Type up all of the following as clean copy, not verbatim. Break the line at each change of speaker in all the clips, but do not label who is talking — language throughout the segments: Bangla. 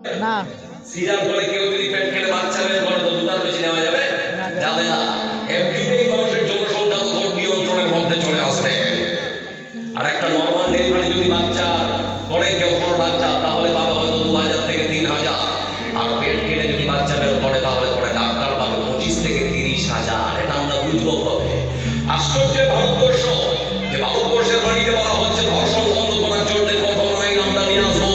না
সিজার করে কেউ যদি পেট কেটে বাচ্চা বের করে তো দুটার বেশি নেওয়া যাবে যাবে না। এমনিতেই মানুষের জনসংখ্যা তখন নিয়ন্ত্রণের মধ্যে চলে আসবে। আর একটা নর্মাল ডেলিভারি যদি বাচ্চা করে কেউ 15,000 তাহলে পাবে হয়তো 2,000 থেকে 3,000। আর পেট কেটে যদি বাচ্চা বের করে তাহলে পরে ডাক্তার পাবে 25 থেকে 30,000। এটা আমরা বুঝবো কবে? আশ্চর্যের ভারতবর্ষ, যে ভারতবর্ষের বাড়িতে বলা হচ্ছে ধর্ষণ বন্ধ করার জন্য প্রথম আইন আমরা নিয়ে আসবো,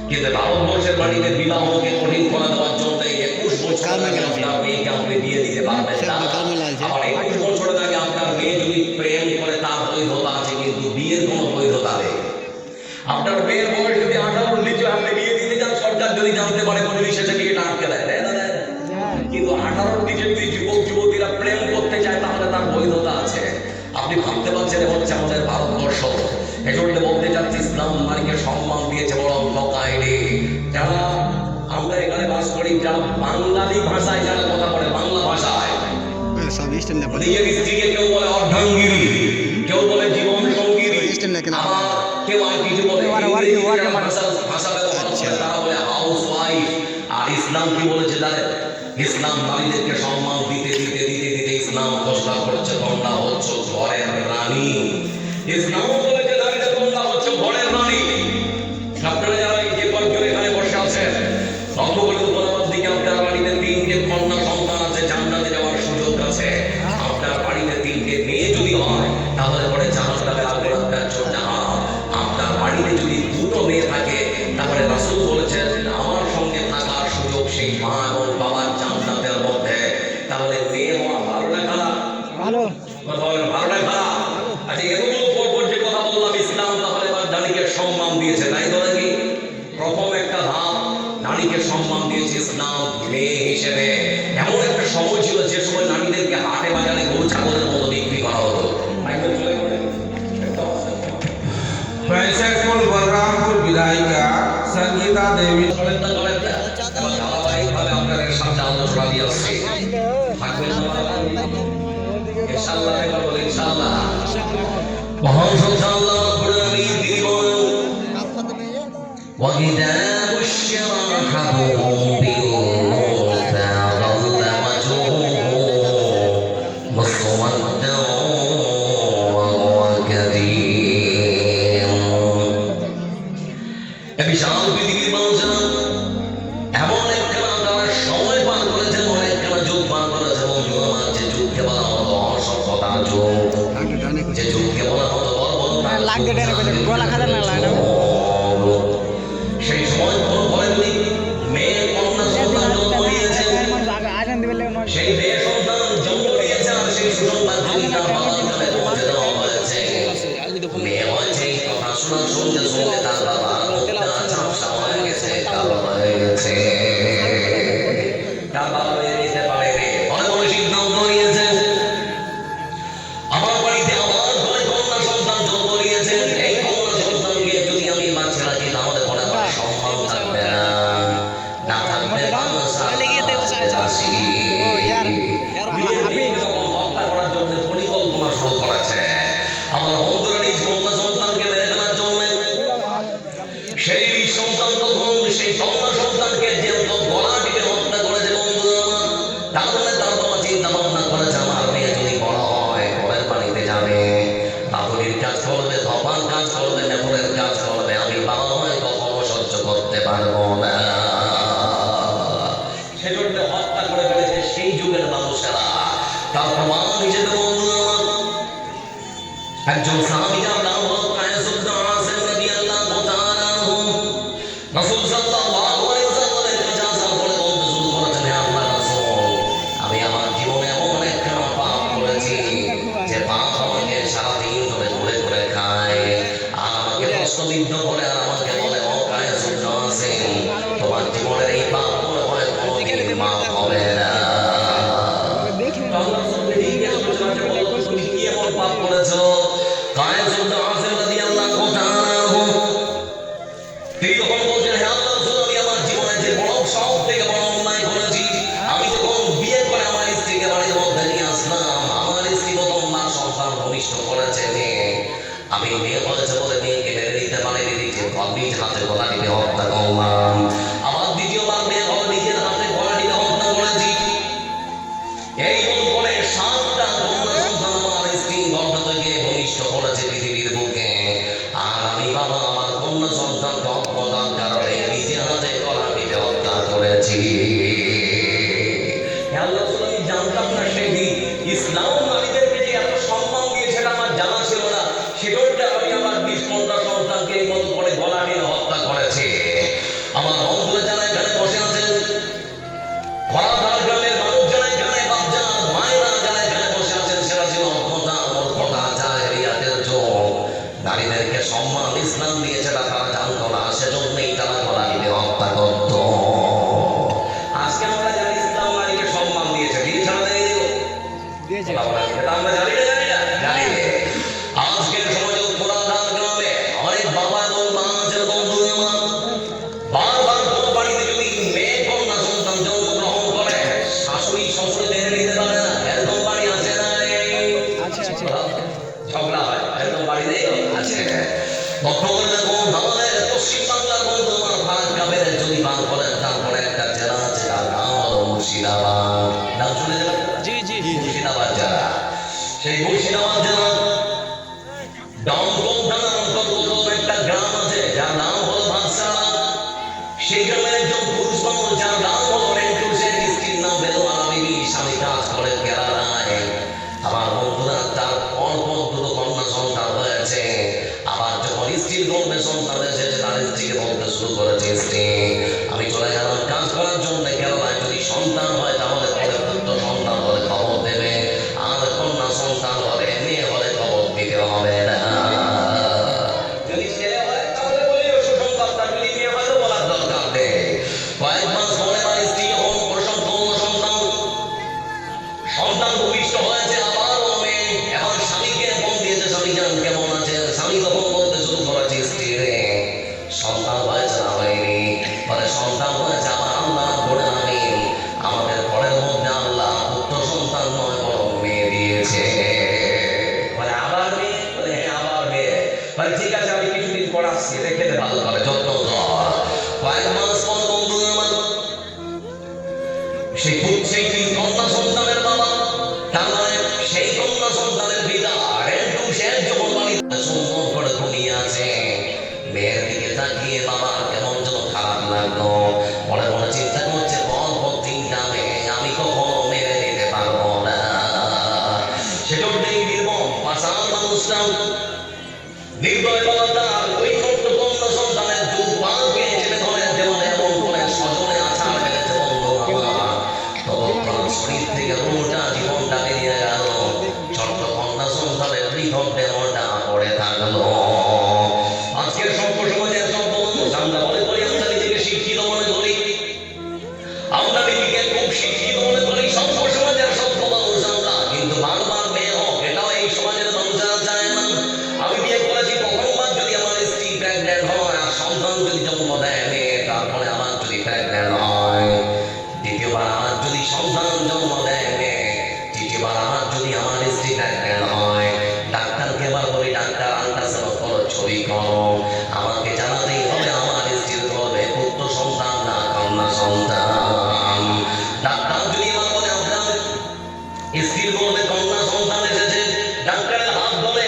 কিন্তু ভারতবর্ষের বাড়িতে বিবাহকে কঠিন করে দেওয়ার জন্য 21 বছর আগে আপনার মেয়েকে আপনি বিয়ে দিতে পারবেন না। আবার 21 বছর আগে আপনার মেয়ে যদি প্রেম করে তার বৈধতা আছে, কিন্তু বিয়ের কোনো বৈধতা নেই। আপনার মেয়ের বয়স যদি 18-র নিচে আপনি বিয়ে দিতে যান, সরকার যদি জানতে পারে পুলিশ এসে বিয়েটা আটকে দেয়, কিন্তু 18-র নিচে যদি যুবক যুবতীরা প্রেম করতে চায় তাহলে তার বৈধতা আছে। আপনি ভাবতে পারছেন হচ্ছে আমাদের ভারতবর্ষ। এজন্য বলতে চাচ্ছি ইসলাম নারীকে সম্মান দিয়েছে বড় লকাইনি। যারা আমরা এখানে বাস করি, যারা বাঙালি ভাষায় যারা কথা বলে, বাংলা ভাষায় নিজের স্ত্রীকে কেউ বলে অর্ধাঙ্গিনী, কেউ বলে জীবন সঙ্গিনী, আবার কেউ আর কিছু বলে ভাষা ব্যবহার করে তারা বলে হাউস ওয়াইফ। আর ইসলাম কি বলেছে জানেন? ইসলাম নারীদেরকে সম্মান দিতে দিতে দিতে দিতে ইসলাম ঘোষণা করেছে তোমরা হচ্ছে ঘরের রানী। ইসলাম বলেছে নারীদের তোমরা হচ্ছে ঘরের রানী। আপনারা যারা এই যে কয়েকজন এখানে বসে আছেন, লক্ষ্য করে উপলব্ধির দিকে আপনার বাড়িতে 3টে কন্যা সন্তান আছে, জান্নাতে যাওয়ার সুযোগ আছে। আপনার বাড়িতে 3টে মেয়ে যদি হয় তাহলে পরে জান্নাতে আগ্রহের জন্য। আপনার বাড়িতে যদি 2টো মেয়ে থাকে তাহলে রাসূল বলেছেন আমার সঙ্গে থাকার সুযোগ সেই মা এবং বাবার জান্নাতের মধ্যে। তাহলে মেয়ে হওয়া ভালো না খারাপ?
ভালো।
কথা বলেন ভালো না খারাপ? আচ্ছা, এতগুলো পর যে কথা বললাম ইসলাম তাহলে এবার নারীকে সম্মান দিয়েছে, তাই তো নাকি? প্রথম একটা ধাপ, নারীকে সম্মান দিয়েছে ইসলাম মেয়ে হিসেবে। এমন একটা সময় ছিল যে সময় নারীদেরকে হাটে বাজারে গরু ছাগলের মতো বিক্রি করা হতো।
बैशकपुर बलरामपुर विधायिका संगीता देवी
ধারাবাহিকভাবে আপনাদের সামনে আলোচনা দিয়ে আসছি। থাকবেন ইনশাআল্লাহ, এবার বলি ইনশাআল্লাহ। মহান আল্লাহ রাব্বুল আলামিন তিনি বলেন وَإِذَا بُشِّرَ أَحَدُهُم بِالْأُنثَىٰ ظَلَّ وَجْهُهُ مُسْوَدًّا وَهُوَ كَظِيمٌ। বিশাল পৃথিবীর মানুষেরা এমন একখানা তারা সময় পার করেছে, এমন একখানা যুগ পার করেছে বন্ধু আমার, যে যুগকে বলা হতো অসভ্যতার যুগ, যে যুগকে বলা হতো সেই সময় কোনো ভয় মেয়ে কন্যা সন্তান জন্ম দিয়েছে, সেই মেয়ে সন্তান জন্ম দিয়েছে, আর সেই সুসংবাদ যদি তার বাবার কানে পৌঁছে দেওয়া হয়েছে, মেয়ে হয়েছে এই কথা শোনার সঙ্গে সঙ্গে তার বাবা ঝাপসা হয়ে গেছে, কালো হয়ে গেছে। তার বাবা মেয়ে নিতে পারেনি, অনেক অনেক সিদ্ধান্ত নিয়েছে আমার বাড়িতে আমার ঘরে কন্যা সন্তান জন্ম নিয়েছে, এই কন্যা সন্তানকে যদি আমি বাঁচিয়ে রাখি তাহলে পরে আমার সম্মান থাকবে না, না থাকবে হত্যা করার জন্য পরিকল্পনা শুরু করেছে। আমার বন্ধুরা নিজ কন্যা সন্তানকে মেরে ফেলার জন্য সেই সন্তান তখন সেই কন্যা সন্তানকে যে গলা টিপে হত্যা করেছে বন্ধু আমার। তাহলে তার বাবা চিন্তা ভাবনা করেছে আমার মেয়ে যদি বড় হয় পরের বাড়িতে যাবে, বাবুরির কাজ করবে, ধপার কাজ করবে, নেপুরের কাজ করবে, আমি বাবা হয়ে কখনো সহ্য করতে পারবো না। সেজন্য হত্যা করে ফেলেছে সেই যুগের মানুষেরা। তার প্রমাণ হিসেবে বন্ধু আমার একজন সাহাবী যার নাম হলো কায়েস ইবনে আযিম রাদিয়াল্লাহু তাআলা আনহু, রাসূল সাল্লাল্লাহু আলাইহি ওয়াসাল্লামের কাছে আসার পরে বলতে শুরু করেছেন, হে আল্লাহর রাসূল, আমি আমার জীবনে এমন একখানা পাপ করেছি যে পাপ আমাকে সারাদিন ধরে ঘুরে ঘুরে খায়, আর আমাকে প্রশ্নবিদ্ধ করে, আর আমাকে বলে ও কায়েস ইবনে আযিম, তোমার জীবনের এই পাপ মনে হয় কোনোদিন মাফ হবে না। আল্লাহ রাসূলকে জিজ্ঞেস করেছেন, বলো তুমি কি এমন পাপ করেছো? কায়েস ইবনে আযিম রাদিয়াল্লাহু তাআলা আনহু তিনি তখন বলছেন, হে আল্লাহর রাসূল, আমি আমার জীবনে যে বড় সব থেকে বড় অন্যায় করেছি, আমি যখন বিয়ে করে আমার স্ত্রীকে বাড়ির মধ্যে নিয়ে আসলাম, আমার স্ত্রী প্রথমবার সন্তান ভূমিষ্ঠ করেছে মেয়ে, আমি মেয়ে বলেছে বলে মেয়েকে মেরে দিতে পারিনি, নিজে নিজ হাতে গলা টিপে হত্যা করলাম। আমার বন্ধুরা যারা এখানে বসে আছেন, খরাধার গ্রামের মানুষ যারা এখানে বাপজান মায়েরা যারা এখানে বসে আছেন, সেটা ছিল অজ্ঞতা মূর্খতা জাহেলিয়াতের যুগ। নারীদেরকে সম্মান ইসলাম দিয়েছে, তারা জানতো না, সেজন্যই তারা নারীদের হত্যা করত। আজকে আমরা জানি ইসলাম নারীকে সম্মান দিয়েছে, বিয়ে ছাড়া দিয়েছে, এটা আমরা জানি না, জানি না। আজকের সমাজে খরাধার গ্রামে অনেক বাবা এবং মা আছে, বন্ধু আমার বারবার কোনো বাড়িতে যদি মেয়ে কন্যা সন্তান জন্মগ্রহণ করে, শাশুড়ি শ্বশুর মেনে নিতে পারে না, এরকম বাড়ি আছে না? ঝগড়া হয়, এরকম বাড়ি নেই আছে। বর্তমানে দেখুন আমাদের পশ্চিম বাংলার বন্ধু আমার ফারাক্কা যদি বান করেন, তারপরে একটা জেলা আছে, তার নাম হলো মুর্শিদাবাদ। নাম শুনে যাবেন? মুর্শিদাবাদ জেলা। সেই মুর্শিদাবাদ জেলা ডাউনটাউন থানার অন্তর্গত একটা গ্রাম আছে, যার নাম হলো ভাতশালা। সেই গ্রামের একজন পুরুষ মানুষ, যার নাম হলো রেন্টু শেখ, স্ত্রীর নাম বেদোয়ারা বিবি, স্বামী কাজ করে কেরালায়। আমার বন্ধুরা, তার অল্প দুটো কন্যা সন্তান হয়েছে। আবার যখন স্ত্রীর গর্ভে সন্তান এসেছে, তার স্ত্রীকে বলতে শুরু করেছে, স্ত্রী আমি চলে গেলাম কাজ করার জন্য কেরালায়, যদি সন্তান হয় তাহলে পরে পুত্র সন্তান হলে খবর দেবে, আর কন্যা সন্তান হলে মেয়ে হলে খবর দিতে হবে না। যদি ছেলে হয় তাহলে বলিও সুসংবাদটা, যদি মেয়ে হয় তো বলার দরকার নেই। কয়েক মাস পরে আমার স্ত্রী যখন প্রসব করল, সন্তান ভূমিষ্ঠ হয়েছে, আবার মেয়ে। এখন স্বামীকে ফোন দিয়েছে, স্বামী জান কেমন আছেন? স্বামী তখন বলতে শুরু করেছে, স্ত্রী রে সন্তান হয়েছে না হয়নি? পরে সন্তান হয়েছে, আমার আল্লাহ বলে আমি আমাদের ঘরের মধ্যে আল্লাহ পুত্র সন্তান নয় বরং মেয়ে দিয়েছে। বলে আবার মেয়ে? বলে হ্যাঁ আবার মেয়ে। বলে ঠিক আছে, আমি কিছুদিন পর আসছি, রেখে দে ভালো করে, যত্ন কর। কয়েক মাস পর বন্ধু আমার সেই কন্যা সন্তানের বাবা, তার মানে সেই কন্যা সন্তানের পিতা রেন্টু শেখ যখন বাড়িতে সুন্দর করে ঘুমিয়ে আছে, মেয়ের দিকে তাকিয়ে বাবা কেমন যেন খারাপ লাগলো। মনে মনে চিন্তা করছে, পর চিন্তা মেয়ে আমি কখনো মেনে নিতে পারবো না। সেজন্যই নির্মম পাষাণ মানুষটা নির্দয় বাবা তার ওই ছোট্ট কন্যা সন্তানের দু পা পেয়েছে ঘরের দেওয়ালে, এমন করে সজনে আছাড় ফেলেছে বন্ধু আমার। ততক্ষণ শরীর থেকে রুহটা জীবনটা বেরিয়ে গেল, ছোট্ট কন্যা সন্তানের পৃথক দেহটা পড়ে থাকলো। আজকের সভ্য সমাজের সভ্য মানুষ আমরা মনে করি, আমরা নিজেকে শিক্ষিত মনে করি, আমরা নিজেকে খুব শিক্ষিত মনে করি, সভ্য সমাজের সভ্য মানুষ আমরা। কিন্তু বারবার মেয়ে হোক, এটাও এই সমাজের মানুষেরা চায় না। আমি বিয়ে করেছি প্রথমবার যদি আমার স্ত্রী প্রেগনেন্ট হয় আর সন্তান যদি জন্ম দেয় মেয়ে, তারপরে আমার যদি প্রেগনেন্ট হয়, দ্বিতীয়বার আমার যদি সন্তান জন্ম দেয় মেয়ে, তৃতীয়বার আমার যদি আমার স্ত্রী প্রেগনেন্ট হয়, ডাক্তারকে এবার বলি ডাক্তার আল্ট্রাসাউন্ড করো, ছবি করো, আমাকে জানাতেই হবে আমার স্ত্রীর গর্ভে পুত্র সন্তান না কন্যা সন্তান। ডাক্তার যদি এবার বলে আপনার স্ত্রীর গর্ভে কন্যা সন্তান এসেছে, ডাক্তারের হাত ধরে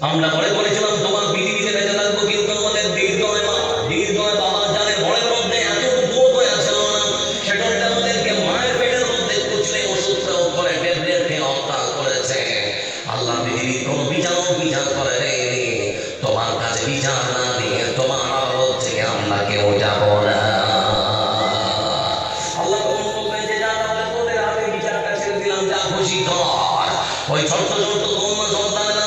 আমরা মনে করেছিলাম তোমার পৃথিবীতে বেঁচে থাকবো, কিন্তু আমাদের দীর্ঘয় বাবা জানে ঘরের মধ্যে এতটুকু হয়ে আছে না, সেজন্য আমাদেরকে মায়ের পেটের মধ্যে কুচলে ওষুধ প্রয়োগ করে বেদকে হত্যা করেছে। আল্লাহ পৃথিবীর কোনো বিচার করে নেই, তোমার কাছে বিচার না দিয়ে তোমার আদালত থেকে আমরা কেউ যাবো না। আল্লাহ তখন বলবেন যে যা তাহলে তোদের হাতে বিচারটা ছেড়ে দিলাম, যা খুশি কর। ওই ছোট্ট ছোট্ট কন্যা সন্তানের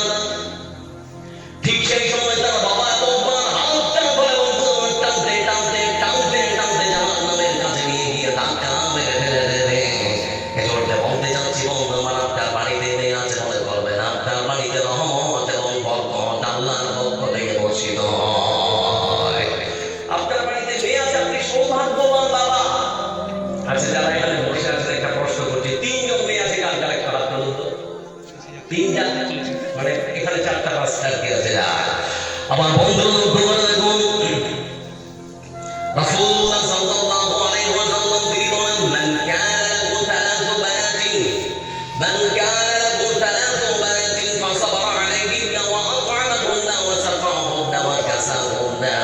ঠিক সেই সময় তার বাবা একবার হাতটা ধরে বলতো, টানতে টানতে টানতে টানতে জাহান্নামের কাছে নিয়ে গিয়ে ধাক্কা মেরে ফেলে দেবে। এজন্য বলতে চাচ্ছি বন্ধু আমার, আপনার বাড়িতে মেয়ে আছে মনে করবেন, আপনার বাড়িতে রহমত এবং বরকত আল্লাহর পক্ষ থেকে বর্ষিত হয়। আপনার বাড়িতে মেয়ে আছে, আপনি সৌভাগ্যবান বাবা। আচ্ছা, যারা এখানে বসে আছেন একটা প্রশ্ন করছি, তিনজন মেয়ে আছে, কার কার একটা হাত তুলুন তো। তিনটা মানে এখানে চারটা পাঁচটা কি আছে। আমার বন্ধু দেখুন, রাসূলুল্লাহ সাল্লাল্লাহু আলাইহি ওয়াসাল্লাম তিনি বলেন, মান কানা লাহু সালাসু বানাতিন ফাসাবারা আলাইহিন্না ওয়া আত'আমাহুন্না ওয়া সাকাহুন্না ওয়া কাসাহুন্না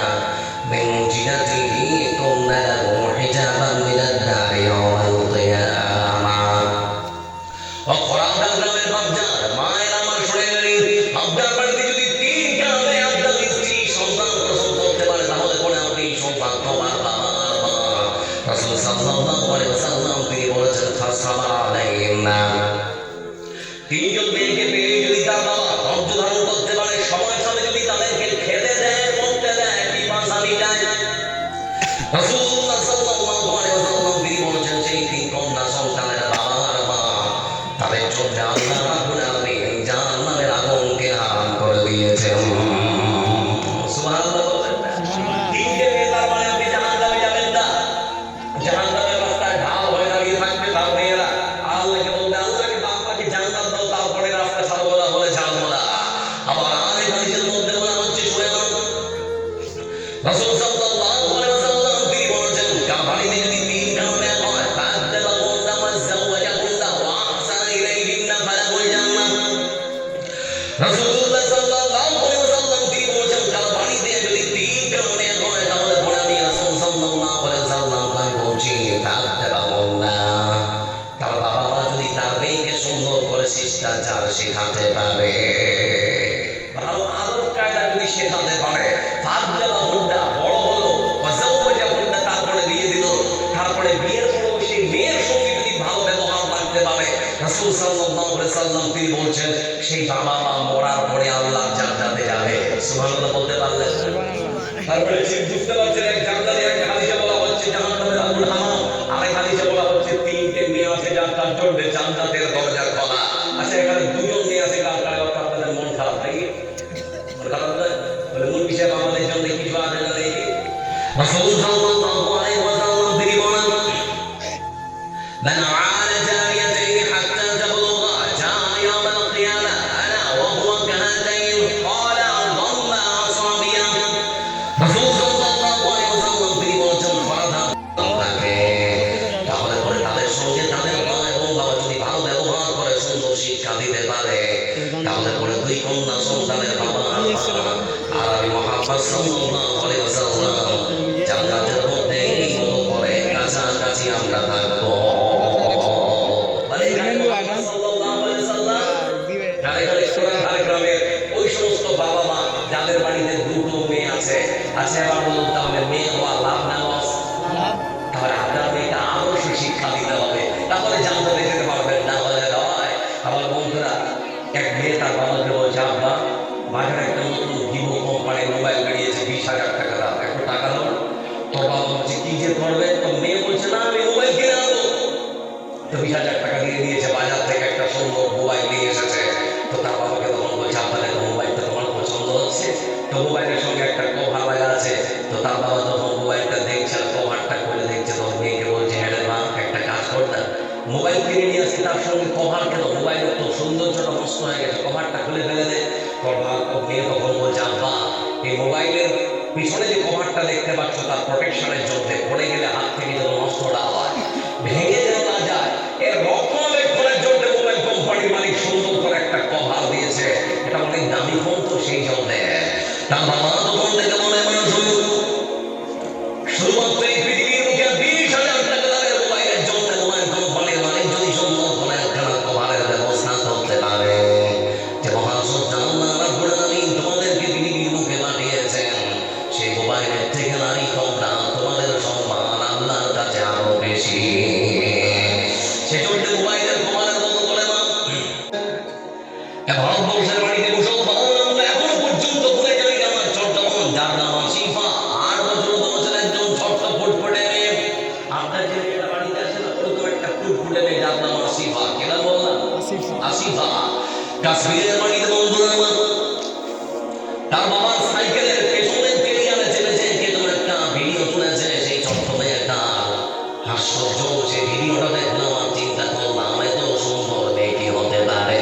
মিন জিনাতিহি কুন্না লাহু হিজাবান মিনান নারি ইয়াওমাল কিয়ামাহ। খরাধার গ্রামের বাপজান মায়ের আমার শুনে আপনার বাড়িতে যদি তিনটা মেয়ে আপনার স্ত্রী সন্তান প্রসব করতে পারে, তাহলে পরে আপনি সন্তান সাল্লাল্লাহু আলাইহি ওয়াসাল্লাম তিনি বলেছেন ফাসাবা আলাইহিন্না তিনজন মেয়েকে পেয়ে যদি তার বাবা ধৈর্য ধারণ করতে পারে সময় সময় যদি তাদেরকে খেতে দেয় পড়তে দেয় পিপাসা মিটায় রাসূলুল্লাহ সাল্লাল্লাহু আলাইহি ওয়াসাল্লাম তিনি বলেছেন সেই তিন কন্যা সন্তানের বাবা আর মা তাদের জন্য আল্লাহ রাব্বুল আলামিন জান্নাতের আগুনকে হারাম করে দিয়েছেন সুবহানাল্লাহ বলেন না তিনটে মেয়ে তার মানে আপনি জাহান্নামে যাবেন না জাহান্নামের রাস্তায় ঢাল হয়ে দাঁড়িয়ে থাকবে তার মেয়েরা আল্লাহকে বলবে আল্লাহকে বাপ্পাকে জান্নাত দাও তারপরে রাস্তা ছাড়বো না বলে ছাড়বো না আবার আরেক হাদিসের মধ্যে বলা হচ্ছে শুনে নাও রাসূল সাল্লাল্লাহু আলাইহি ওয়াসাল্লাম তিনি বলেছেন কাবারিতে যদি তিন কারণে হয় তাআদ্দাবা কুল্লা ওয়াজাওয়াজা কুল্লা ওয়া আহসানা ইলাইহিন্না ফালাহুল জান্নাহ রাসূলুল্লাহ সাল্লাল্লাহু আলাইহি ওয়াসাল্লাম তিনি বলেছেন কাবারিতে যদি তিন কারণে হয় তাহলে পরে আমি রাসূল সাল্লাল্লাহু আলাইহি ওয়াসাল্লাম বলছি তাআদ্দাবা কুল্লা তার বাবা মা যদি তার মেয়েকে সুন্দর করে শিষ্টাচার শেখাতে পারে ভালো আদব কায়দা যদি শেখাতে পারে ফাদ্দাবা কুল্লা বড় হলো ওয়াজাওয়াজা কুল্লা তারপরে বিয়ে দিল তারপরে বিয়ের পরেও সেই মেয়ের সঙ্গে যদি ভালো ব্যবহার রাখতে পারে রাসূল সাল্লাল্লাহু আলাইহি ওয়াসাল্লাম তিনি বলছেন সেই বাবা মা মরার পরে আল্লাহর জান্নাতে যাবে সুবহানাল্লাহ বলতে পারলেন তারপরে ঠিক বুঝতে পারছেন এক জান্নাতে এক হাদিসে বলা হচ্ছে জাহান্নামের আগুন হারাম আরেক হাদিসে বলা হচ্ছে তিনটে মেয়ে আছে যার তার জন্য জান্নাতের দরজা খোলা আচ্ছা এখানে দুজন মেয়ে আছে কার কারণে আপনাদের মন খারাপ নাকি মন খারাপ না বলে মূল বিষয় আমাদের জন্য কিছু আছে না দেখি রাসূল সাল্লাল্লাহু আলাইহি ওয়াসাল্লাম তিনি বলেন মান আলা জারিয়াতাইন হাত্তা তাবলুগা জা ইয়াউমাল কিয়ামা আনা ওয়া হুয়া কাহাতাইন ক্বালা আল্লাহুম্মা আসাবিয়া রাসূল সাল্লাল্লাহু আলাইহি ওয়াসাল্লাম তিনি বলেছেন ফারাদা তাকে তাহলে পরে তাদের সঙ্গে তাদের মা এবং বাবা যদি ভালো ব্যবহার করে সুন্দর শিক্ষা দিতে পারে তাহলে পরে দুই কন্যা সন্তানের বাবা আর আমি মুহাম্মদ সাল্লাল্লাহু আলাইহি ওয়াসাল্লাম জান্নাতের মধ্যে এই মতো করে কাছাকাছি আমরা থাকবো মানে মুহাম্মদ সাল্লাল্লাহু আলাইহি ওয়াসাল্লাম গ্রামের ওই সমস্ত বাবা মা যাদের বাড়িতে দুটো মেয়ে আছে আচ্ছা এবার বলুন তাহলে মেয়ে হওয়া লাভ না লস তাহলে আপনার মেয়েটা আরো শিক্ষা দিতে হবে তাহলে জান্নাতে যেতে পারবেন না হলে নয় আমার বন্ধুরা এক মেয়ে তার বাবাকে বলছে আব্বা বাজারে একটা নতুন ভিভো কোম্পানির মোবাইল বেরিয়েছে 20,000 টাকা দাম একটু টাকা দাও তোর বাবা বলছে কি যে করবে তো মেয়ে বলছে না আমি মোবাইল কিনে আনবো তো 20,000 টাকা দিয়ে দিয়েছে বাজার থেকে একটা সুন্দর মোবাইল নিয়ে এসেছে তো তার বাবাকে তখন বলছে আপনাদের মোবাইলটা তোমার পছন্দ হচ্ছে তো মোবাইলের সঙ্গে একটা কভার লাগা আছে তো তার বাবা যখন মোবাইলটা দেখছে আর কভারটা খুলে দেখছে তখন মেয়েকে বলছে হ্যাঁ রে মা একটা কাজ করতাম মোবাইল কিনে নিয়ে আসছে তার সঙ্গে কভার কেন মোবাইলের তো সৌন্দর্যটা নষ্ট হয়ে গেছে কভারটা খুলে ফেলে দে তোর মেয়ে তখন বলছে আব্বা এই মোবাইলের পিছনে যে কভারটা দেখতে পাচ্ছ তার প্রোটেকশনের জন্য পড়ে গেলে হাত থেকে যেন নষ্ট না হয় ভেঙে যেন না যায় এর রক্ষণাবেক্ষণের জন্য মোবাইল কোম্পানির মালিক সুন্দর করে একটা কভার দিয়েছে এটা অনেক দামি ফোন তো সেই জন্য তার বাবা তখন থেকে মনে মনে শুধুমাত্র এই পৃথিবীর মুখে 20,000 টাকা দামের মোবাইলের জন্য মোবাইল কোম্পানির মালিক যদি সুন্দর করে একটা কভারের ব্যবস্থা করতে পারে যে মহাসত্তা আল্লাহ রাব্বুল আলামিন তোমাদেরকে পৃথিবীর মুখে পাঠিয়েছেন সেই মোবাইলের থেকে নারী কম না তোমাদের সম্মান আল্লাহর কাছে আরো বেশি সেজন্য মোবাইলের কভারের মতো করে মা ভারতবর্ষের বাড়িতে মুসলমান আমরা এখনো পর্যন্ত ভুলে যাই আমার ছোট্ট বোন যার নাম আসিফা 8 বছর বয়সের একজন ছোট্ট ফুটফুটে মেয়ে আপনার যে মেয়েটা বাড়িতে আছে না ওরকম একটা ফুটফুটে মেয়ে যার নাম আসিফা কেন বললাম আসিফা কাশ্মীরের বাড়িতে বন্ধুরা তার বাবার সাইকেলের পেছনের কেরিয়ারে চেপেছে কে তোমার একটা ভিডিও তুলেছে সেই ছোট্ট মেয়েটা হাস্যর্য সেই ভিডিওটা দেখলাম আর চিন্তা করলাম এত সুন্দর মেয়ে কি হতে পারে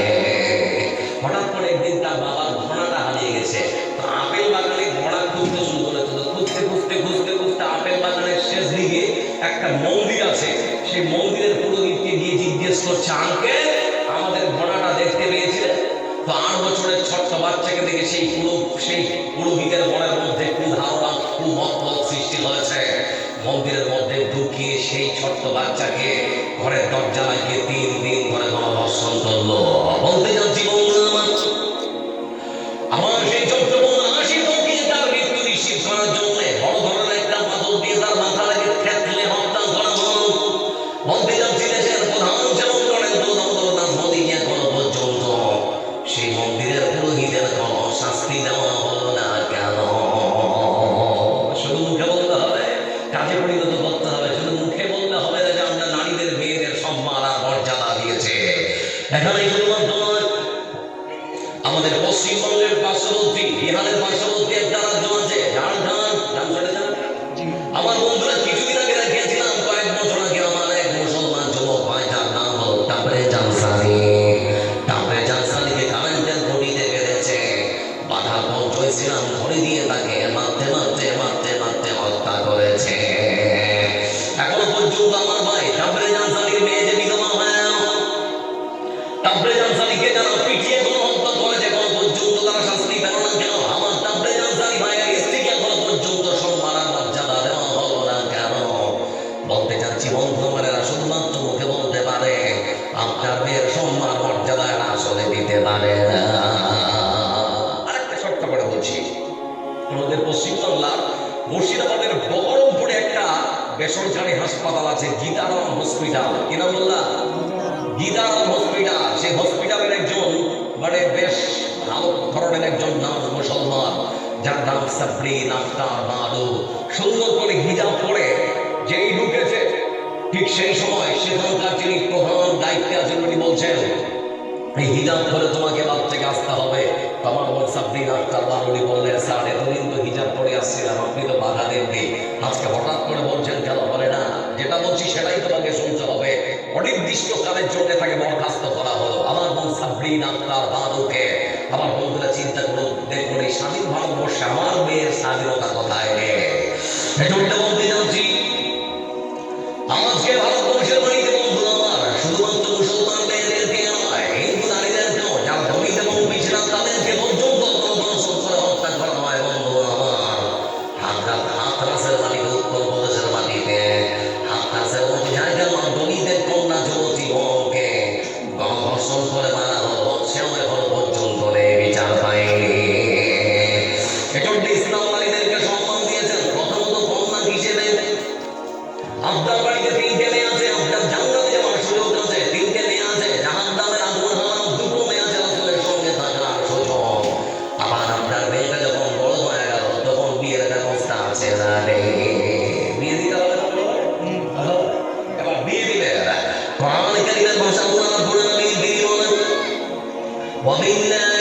হঠাৎ করে একদিন তার বাবার ঘোড়াটা হারিয়ে গেছে তো আপেল বাগানে ঘোড়া খুঁজতে শুরু করেছে তো খুঁজতে আপেল বাগানের শেষ দিকে একটা মন্দির আছে সেই মন্দিরের পুরোহিতকে গিয়ে জিজ্ঞেস করছে আঙ্কেল আমাদের ঘোড়াটা দেখতে পেয়েছিলেন তো 8 বছরের ছোট্ট বাচ্চাকে দেখে সেই পুরোহিতের মনের মধ্যে কুধারণা কুমতলব সৃষ্টি হয়েছে মন্দিরের মধ্যে ঢুকিয়ে সেই ছোট্ট বাচ্চাকে ঘরের দরজা লাগিয়ে 3 দিন ধরে গণধর্ষণ করলো বলতে যাচ্ছি আমার সেই ছোট্ট বোন আশিফাকে তার মৃত্যু নিশ্চিত করার জন্য বড় ধরনের একটা পাথর দিয়ে তার মাথা লাগে থেতলে হত্যা করা হলো পরিণত করতে হবে। শুধু মুখে বললে হবে না যে আমরা নারীদের মেয়েদের সম্মান আর মর্যাদা দিয়েছে। এখানে শুধুমাত্র আমাদের পশ্চিমবঙ্গের পার্শ্ববর্তী বিহারের পার্শ্ববর্তী একটা রাজ্য আছে ঝাড়খণ্ড, নাম শুনেছেন? আমার বন্ধুরা কিছুদিন আগে দেখেছিলাম, কয়েক বছর আগে আমার এক মুসলমান যুবক ভাই, যার নাম হল টাপরে জানসানি। টাপরে জানসানিকে কারেন্টের ঘড়িতে বেঁধেছে, বাধার পর জয়শ্রীরাম ঘড়ি দিয়ে তাকে মারতে মারতে মারতে মারতে হত্যা করেছে। এখনো পর্যন্ত আমার ভাই টাপরে জানসানির মেয়ে যে বিধবা হয়ে টাপরে জানসানিকে যারা পিটিয়ে গণহত্যা করেছে, এখনো পর্যন্ত তারা শাস্তি পেল না কেন? আমার টাপরে জানসানি ভাইয়ের স্ত্রীকে এখনো পর্যন্ত সম্মান আর মর্যাদা দেওয়া হলো না কেন? বলতে চাচ্ছি বন্ধু আমারা শুধুমাত্র মুখে বলতে পারে, আপনার মেয়ের সম্মান মর্যাদা এরা আসলে দিতে পারে না। আরেকটা শর্ত করে বলছি, আমাদের পশ্চিমবাংলার মুর্শিদাবাদের বহরমপুরে একটা বেসরকারি হাসপাতাল আছে, গীতারাম হসপিটাল। কি নাম বললাম? গীতারাম হসপিটাল। সেই হসপিটালের একজন মানে বেশ ভালো ধরনের একজন নাম মুসলমান, যার নাম সাবরিন আক্তার বানু, সুন্দর করে হিজাব পরে যেই ঢুকেছে, ঠিক সেই সময় সেখানকার যিনি প্রধান দায়িত্বে আছেন উনি বলছেন, এই হিজাব করে তোমাকে বাদ থেকে আসতে হবে। আমার বোন সাবরিন আক্তার বানুনি বললেন, স্যার এতদিন তো হিজাব পরে আসছিলাম, আপনি তো বাধা দেননি, আজকে হঠাৎ করে বলছেন কেন? বলে না, যেটা বলছি সেটাই তোমাকে শুনতে হবে। অনির্দিষ্টকালের জন্য তাকে বরখাস্ত করা হলো। আমার বোন সাবরিন আক্তার বানুকে, আমার বন্ধুরা চিন্তা করুন, দেখুন এই স্বাধীন ভারতবর্ষে আমার মেয়ের স্বাধীনতা কোথায় নেই। এজন্য বলতে যাচ্ছি, আজকে ভারতবর্ষের বাড়িতে বন্ধু আমার শুধুমাত্র মুসলমান মেয়েদেরকে নয়, হিন্দু নারীদেরকেও, যারা দলিত এবং পিছিয়ে তাদেরকে পর্যন্ত ধর্ষণ করে হত্যা করা হয়। বন্ধু আমার হাতরাসের মাটিতে, উত্তরপ্রদেশের মাটিতে হাতরাসের মতো জায়গায় দলিতের কন্যা যুবতী বোনকে গণধর্ষণ করে মারা হলো, সেও এখন পর্যন্ত বিচার পায়নি। এজন্য ইসলাম নারীদেরকে সম্মান দিয়েছেন প্রথমত কন্যা হিসেবে। আপনার বাড়িতে তিনটে মেয়ে আছে, আপনার জান্নাতে যাওয়ার সুযোগ আছে। তিনটে মেয়ে আছে, জাহান্নামের আগুন হারাম, দুটো মেয়ে আছে রাসূলের সঙ্গে থাকার সুযোগ। আবার আপনার মেয়েটা যখন বড় হয়ে গেল, তখন বিয়ের ব্যবস্থা আছে না নেই? বিয়ে দিতে হবে না? এবার বিয়ে দিলে কোরআন কারীমের ভাষা আল্লাহ রাব্বুল আলামিন বলেন, ওয়া বিল্লাহি